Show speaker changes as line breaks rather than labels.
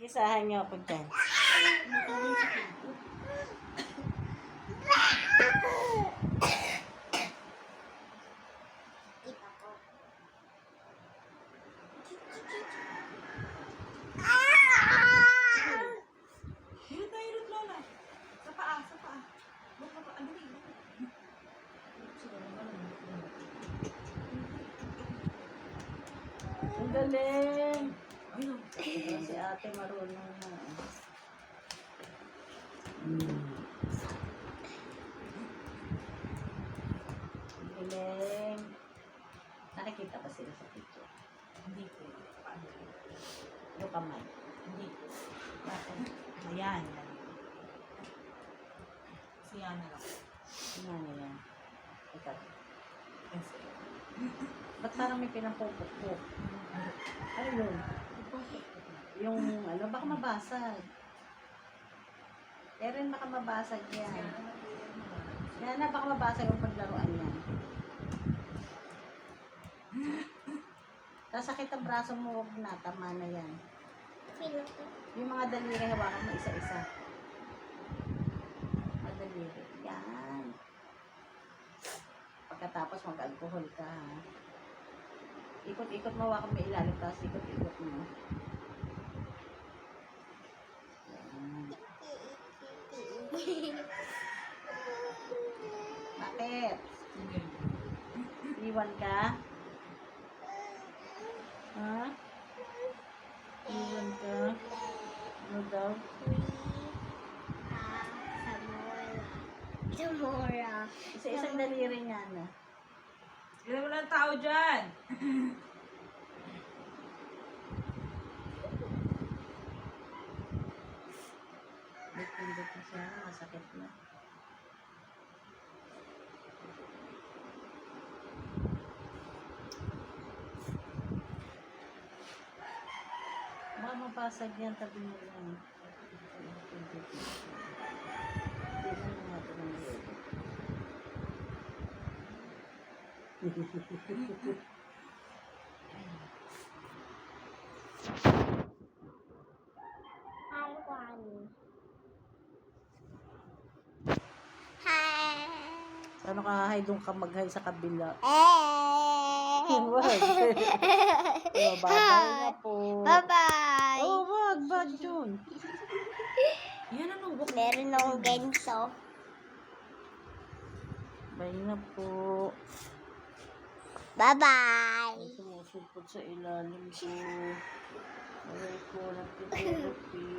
Isahan niyo ako dyan.
Hilot na hilot, Lola. Sa paa, sa paa. Ang dali.
Ang galing.
Ayun.
Si ate marunong na. Ang galing. Nakikita ba sila sa picture?
Hindi ko. Paano?
Yung kamay.
Hindi ko.
Bakit?
Ayan. Siya na lang.
Ano yan? Ikaw.
Yes.
Ba't parang may pinampupukpuk? Ano yun? Yung ano, baka mabasag. Erin, baka mabasag yan. Yan na, baka mabasag yung paglaruan yan. Sasakit ang braso mo, huwag na, tama na yan. Yung mga daliri, hawakan mo isa-isa. Mga daliri. Yan. Pagkatapos mag-alcohol ka, ha? Ikot-ikot mo, hawakan mo ilalim, tapos ikot-ikot mo. Yan. Bakit? Iwan ka? Ha? Iwan ka? Ano daw?
Zamora.
Isa-isang daliri niya na.
Ilan mo lang tao dyan?
Pindot na siya, masakit na. Baka mapasag yan, tabi mo lang. Pindot na siya. Tingnan mo natin ang logo. Paano ka hay doon ka mag-hay sa kabila? Wag. Oh, bye-bye na po.
Bye-bye.
Oh, wag. Bad yun.
Yan ano, wag.
Meron akong ganito.
Bye na po.
Bye-bye.
Sumusupot sa ilalim ko. Aray ko, nagtitherapy.